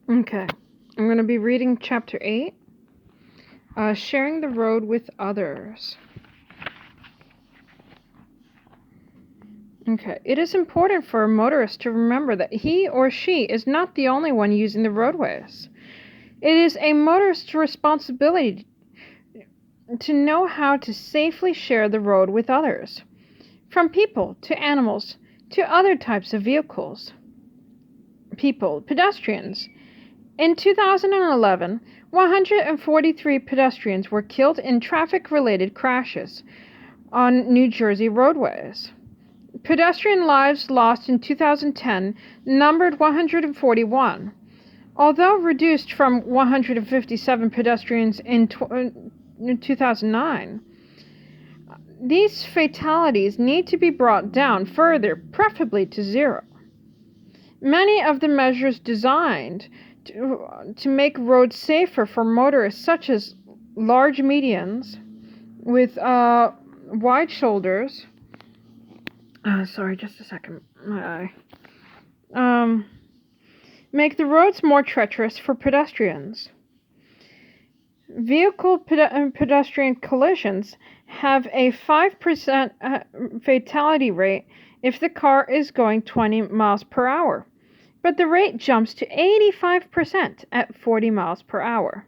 Okay, I'm going to be reading Chapter 8, Sharing the Road with Others. Okay, it is important for a motorist to remember that he or she is not the only one using the roadways. It is a motorist's responsibility to know how to safely share the road with others, from people to animals to other types of vehicles. Pedestrians. In 2011, 143 pedestrians were killed in traffic-related crashes on New Jersey roadways. Pedestrian lives lost in 2010 numbered 141, although reduced from 157 pedestrians in 2009. These fatalities need to be brought down further, preferably to zero. Many of the measures designed to make roads safer for motorists, such as large medians with wide shoulders. Sorry, just a second. My eye. Make the roads more treacherous for pedestrians. Vehicle-pedestrian collisions have a 5% fatality rate if the car is going 20 miles per hour, but the rate jumps to 85% at 40 miles per hour.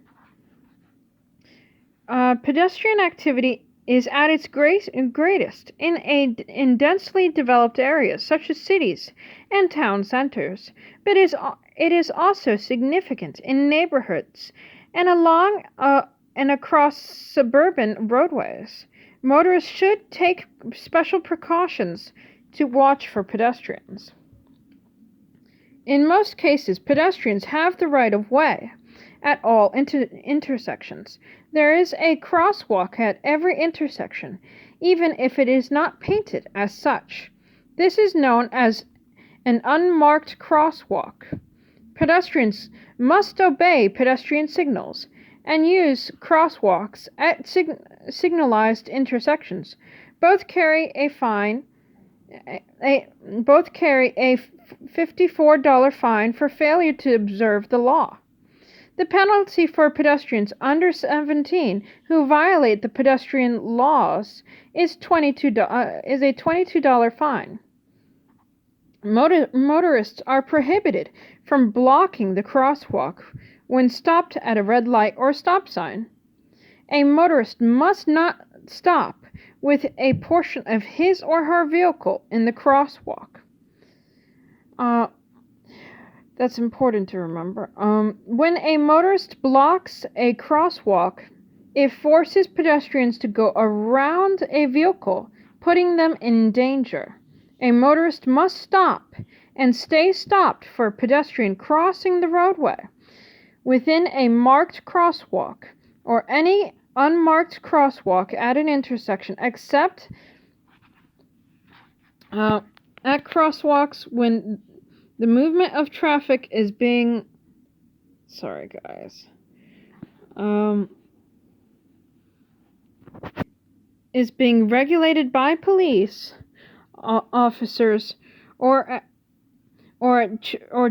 Pedestrian activity is at its greatest in densely developed areas such as cities and town centers, but it is also significant in neighborhoods and along and across suburban roadways. Motorists should take special precautions to watch for pedestrians. In most cases, pedestrians have the right of way at all intersections. There is a crosswalk at every intersection, even if it is not painted as such. This is known as an unmarked crosswalk. Pedestrians must obey pedestrian signals and use crosswalks at signalized intersections. Both carry a $54 fine for failure to observe the law. The penalty for pedestrians under 17 who violate the pedestrian laws is a $22 fine. Motorists are prohibited from blocking the crosswalk when stopped at a red light or stop sign. A motorist must not stop with a portion of his or her vehicle in the crosswalk. That's important to remember. When a motorist blocks a crosswalk, it forces pedestrians to go around a vehicle, putting them in danger. A motorist must stop and stay stopped for a pedestrian crossing the roadway within a marked crosswalk or any unmarked crosswalk at an intersection, except at crosswalks when the movement of traffic is being regulated by police officers or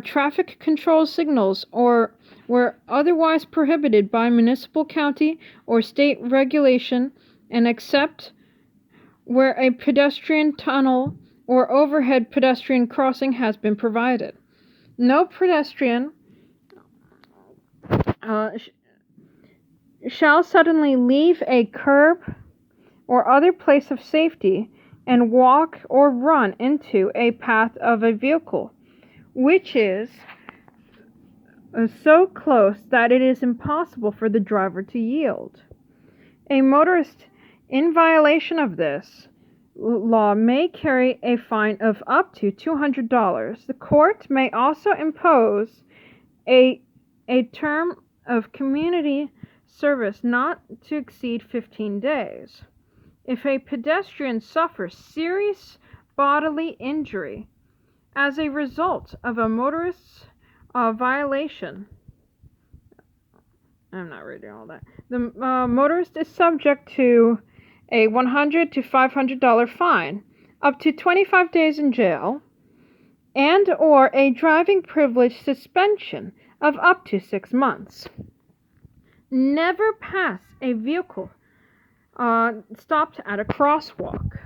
traffic control signals, or were otherwise prohibited by municipal, county, or state regulation, and except where a pedestrian tunnel or overhead pedestrian crossing has been provided. No pedestrian shall suddenly leave a curb or other place of safety and walk or run into a path of a vehicle, which is so close that it is impossible for the driver to yield. A motorist in violation of this law may carry a fine of up to $200. The court may also impose a term of community service not to exceed 15 days. If a pedestrian suffers serious bodily injury as a result of a motorist's violation, I'm not reading all that. The motorist is subject to a $100 to $500 fine, up to 25 days in jail, and or a driving privilege suspension of up to 6 months. Never pass a vehicle stopped at a crosswalk.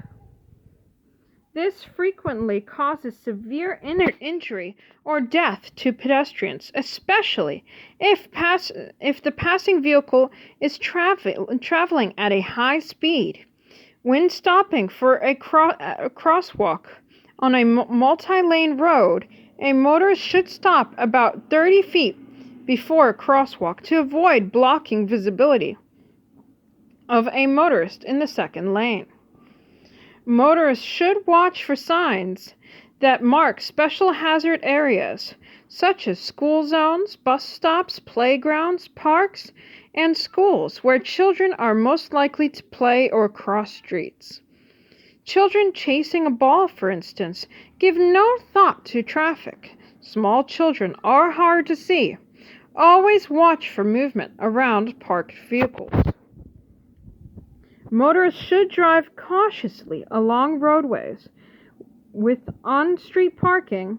This frequently causes severe injury or death to pedestrians, especially if the passing vehicle is traveling at a high speed. When stopping for a crosswalk on a multi-lane road, a motorist should stop about 30 feet before a crosswalk to avoid blocking visibility of a motorist in the second lane. Motorists should watch for signs that mark special hazard areas, such as school zones, bus stops, playgrounds, parks, and schools where children are most likely to play or cross streets. Children chasing a ball, for instance, give no thought to traffic. Small children are hard to see. Always watch for movement around parked vehicles. Motorists should drive cautiously along roadways with on-street parking,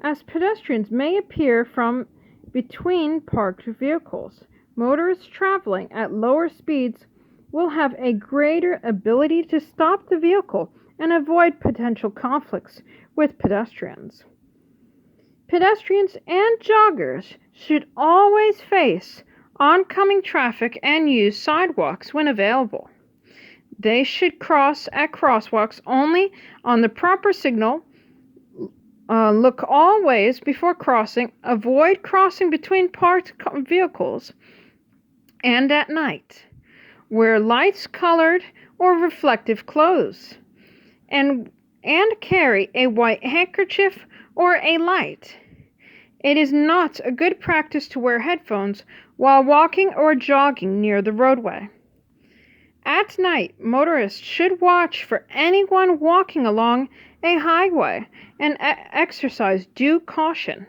as pedestrians may appear from between parked vehicles. Motorists traveling at lower speeds will have a greater ability to stop the vehicle and avoid potential conflicts with pedestrians. Pedestrians and joggers should always face oncoming traffic and use sidewalks when available. They should cross at crosswalks only on the proper signal. Look all ways before crossing. Avoid crossing between parked vehicles. And at night, wear lights colored or reflective clothes. And carry a white handkerchief or a light. It is not a good practice to wear headphones while walking or jogging near the roadway. At night, motorists should watch for anyone walking along a highway and exercise due caution.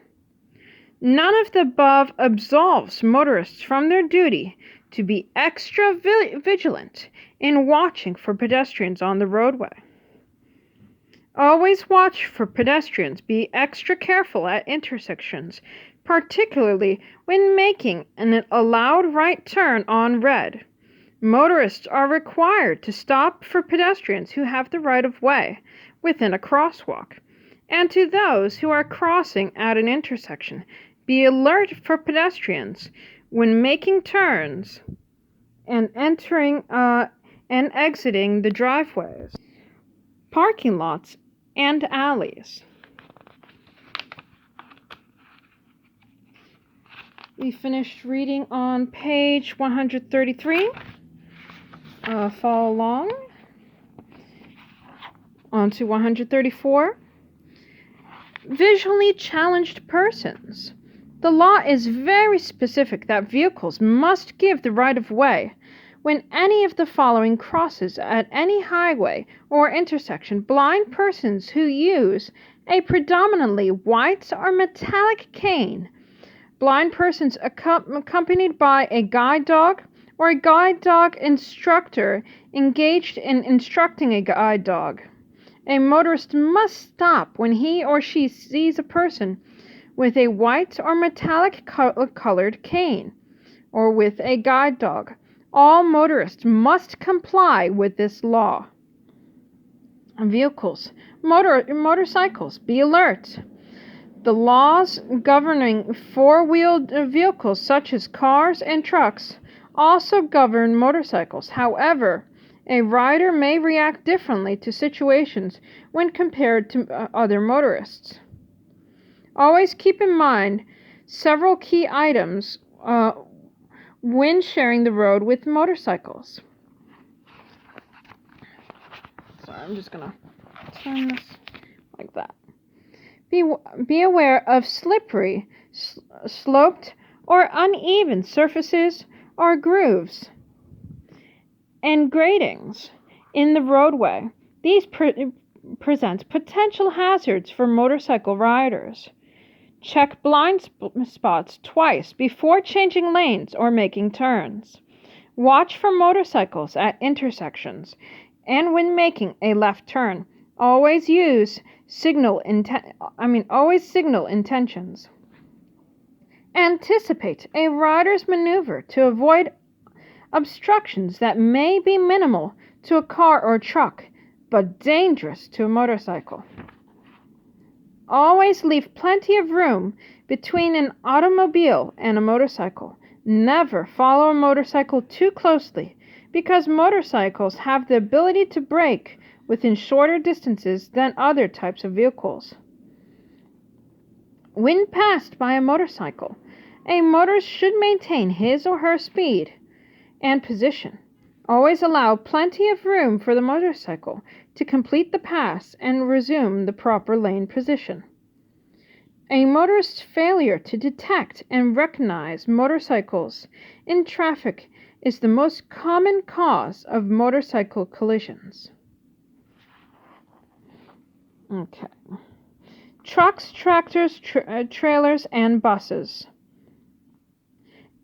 None of the above absolves motorists from their duty to be extra vigilant in watching for pedestrians on the roadway. Always watch for pedestrians. Be extra careful at intersections, particularly when making an allowed right turn on red. Motorists are required to stop for pedestrians who have the right of way within a crosswalk, and to those who are crossing at an intersection. Be alert for pedestrians when making turns and entering and exiting the driveways, parking lots, and alleys. We finished reading on page 133. Follow along. On to 134. Visually challenged persons. The law is very specific that vehicles must give the right of way when any of the following crosses at any highway or intersection. Blind persons who use a predominantly white or metallic cane. Blind persons accompanied by a guide dog or a guide dog instructor engaged in instructing a guide dog. A motorist must stop when he or she sees a person with a white or metallic colored cane or with a guide dog. All motorists must comply with this law. Vehicles. Motorcycles. Be alert. The laws governing four-wheeled vehicles such as cars and trucks also govern motorcycles. However, a rider may react differently to situations when compared to other motorists. Always keep in mind several key items when sharing the road with motorcycles. Sorry, I'm just going to turn this like that. Be aware of slippery, sloped, or uneven surfaces or grooves and gratings in the roadway. These present potential hazards for motorcycle riders. Check blind spots twice before changing lanes or making turns. Watch for motorcycles at intersections and when making a left turn. Always signal intentions. Anticipate a rider's maneuver to avoid obstructions that may be minimal to a car or truck, but dangerous to a motorcycle. Always leave plenty of room between an automobile and a motorcycle. Never follow a motorcycle too closely, because motorcycles have the ability to brake within shorter distances than other types of vehicles. When passed by a motorcycle, a motorist should maintain his or her speed and position. Always allow plenty of room for the motorcycle to complete the pass and resume the proper lane position. A motorist's failure to detect and recognize motorcycles in traffic is the most common cause of motorcycle collisions. Okay. Trucks, tractors, trailers, and buses.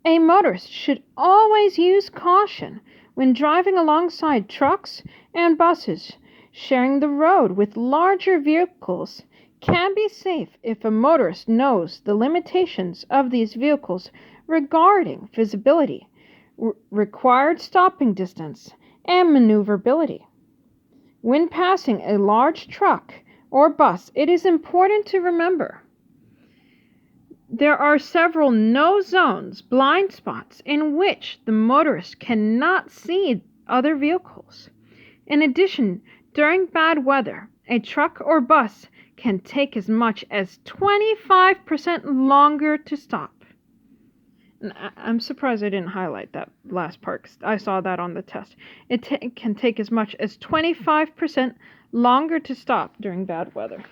A motorist should always use caution when driving alongside trucks and buses. Sharing the road with larger vehicles can be safe if a motorist knows the limitations of these vehicles regarding visibility, required stopping distance, and maneuverability. When passing a large truck or bus, it is important to remember there are several no zones, blind spots, in which the motorist cannot see other vehicles. In addition, during bad weather, a truck or bus can take as much as 25% longer to stop. And I'm surprised I didn't highlight that last part, 'cause I saw that on the test. It can take as much as 25% longer to stop during bad weather.